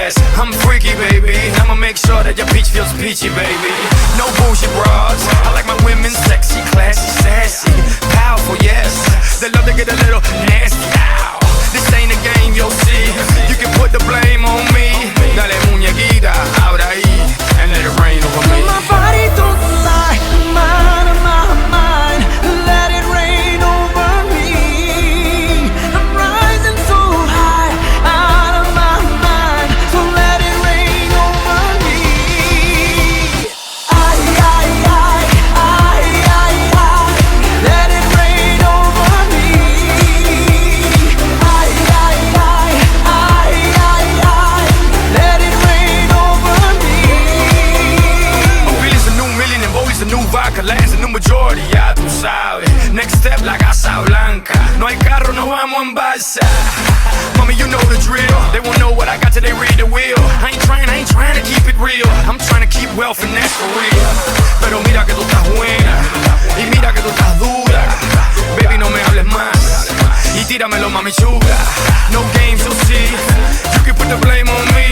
ass. I'm freaky, baby. I'ma make sure that your peach feels peachy, baby. No bullshit bras. I like my women sexy, classy, sassy, powerful, yes. They love to get a little nasty. Ow. This ain't a game, you'll see. You can put the blame on me. Dale muñequita, ahora ahí, and let it rain over me. My body don't lie, I'm out of my mind. Let it rain over me. I'm rising so high, out of my mind. So let it rain over me. Let it rain over me. Let it rain over me. Billy's a new million and Bowie's a new vodka. Land's a new majority, ya tú sabes. Next step, la Casa Blanca. No hay carro, no vamos en balsa. Mommy, you know the drill. They won't know what I got till they read the wheel. I ain't trying to keep it real. I'm trying to keep wealth and that's for real. Pero mira que tú estás buena y mira que tú estás dura. Baby, no me hables más y tíramelo, mami chula. No games, you'll see. You can put the blame on me.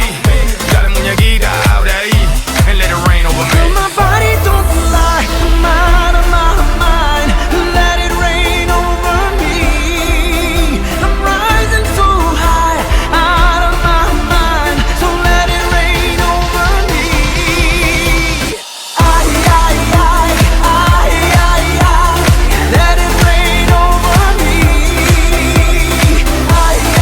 Dale muñequita, abre ahí and let it rain over me. My body don't lie, I'm out of my mind. Let it rain over me. I'm rising so high, out of my mind. So let it rain over me. Let it rain over me. Let it rain over me. Let it rain over me.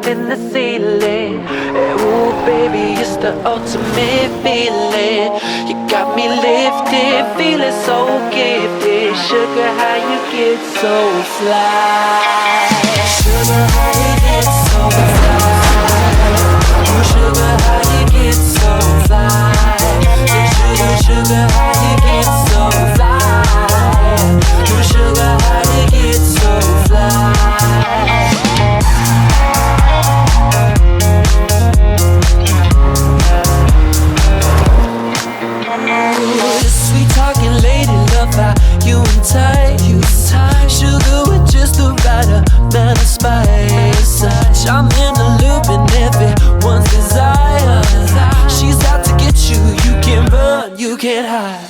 In the ceiling, ooh baby, it's the ultimate feeling. You got me lifted, feeling so gifted. Sugar, how you get so fly? Sugar, how you get so fly? Oh sugar, how you get so fly? Sugar, sugar, how you get so fly? Oh sugar, how you get so fly? Sweet talking lady, love how you entice. Sugar with just the right amount of spice. I'm in the loop and everyone's desire. She's out to get you, you can't run, you can't hide.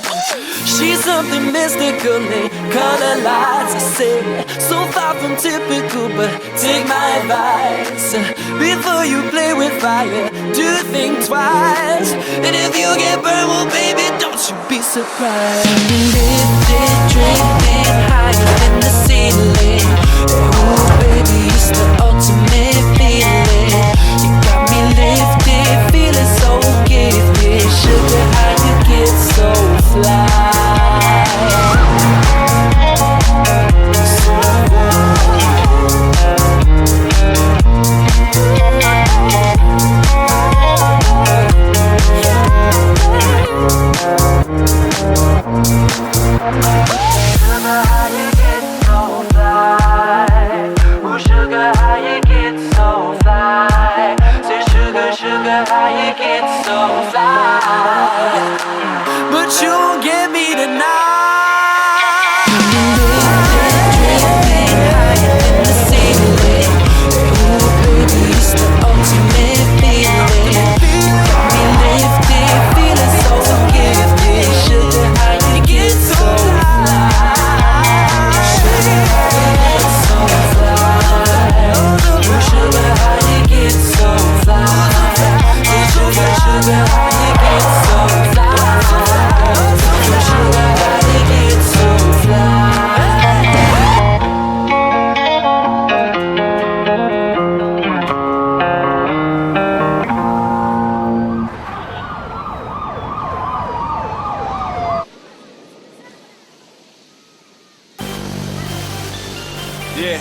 She's something mystical in color lights. I say, so far from typical, but take my advice. Before you play with fire, do think twice. And if you get burned, well baby, don't you be surprised. Lifted, drifting higher than the ceiling. Oh baby, it's the ultimate feeling. You got me lifted, feeling so gifted. Sugar, how you get so fly? But you won't get me tonight. Yeah.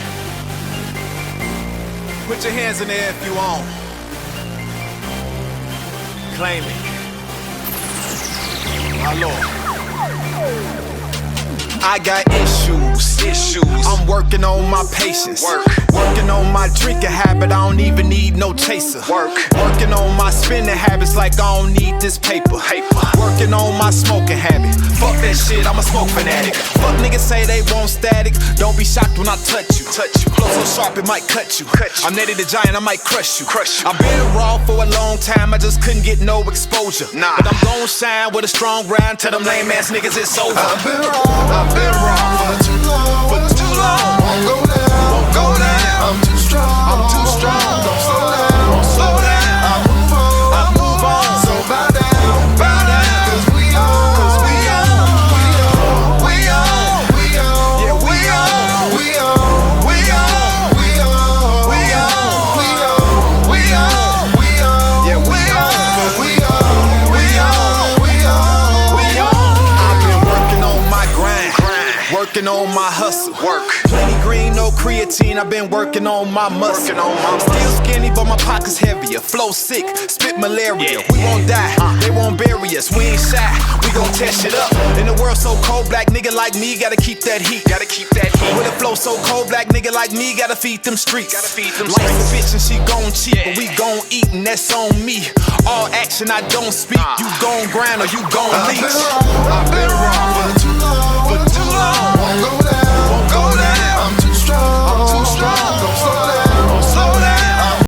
Put your hands in the air if you on. Claim it. My Lord. I got issues. I'm working on my patience. Working on my drinking habit. I don't even need no chaser. Working on my spending habits like I don't need this paper. Working on my smoking habit. Fuck that shit, I'm a smoke fanatic. Fuck niggas say they want static. Don't be shocked when I touch you. Flow so sharp it might cut you. I'm Nettie the Giant, I might crush you. I've been raw for a long time, I just couldn't get no exposure. But I'm gon' shine with a strong rhyme. Tell them lame ass niggas it's over. I've been wrong for too long. Won't go down. I'm too strong. Don't slow down. I move on. So bow down. 'Cause we on. Yeah, we working on my hustle. Plenty green, no creatine, I've been working on my muscle. Still skinny, but my pockets heavier. Flow sick, spit malaria. We won't die, they won't bury us. We ain't shy, we gon' test it up. In the world so cold, black nigga like me gotta keep that heat. With a flow so cold, black nigga like me gotta feed them streets. Life's a bitch and she gon' cheat, but we gon' eat and that's on me. All action, I don't speak. You gon' grind or you gon' leech. I've been wrong for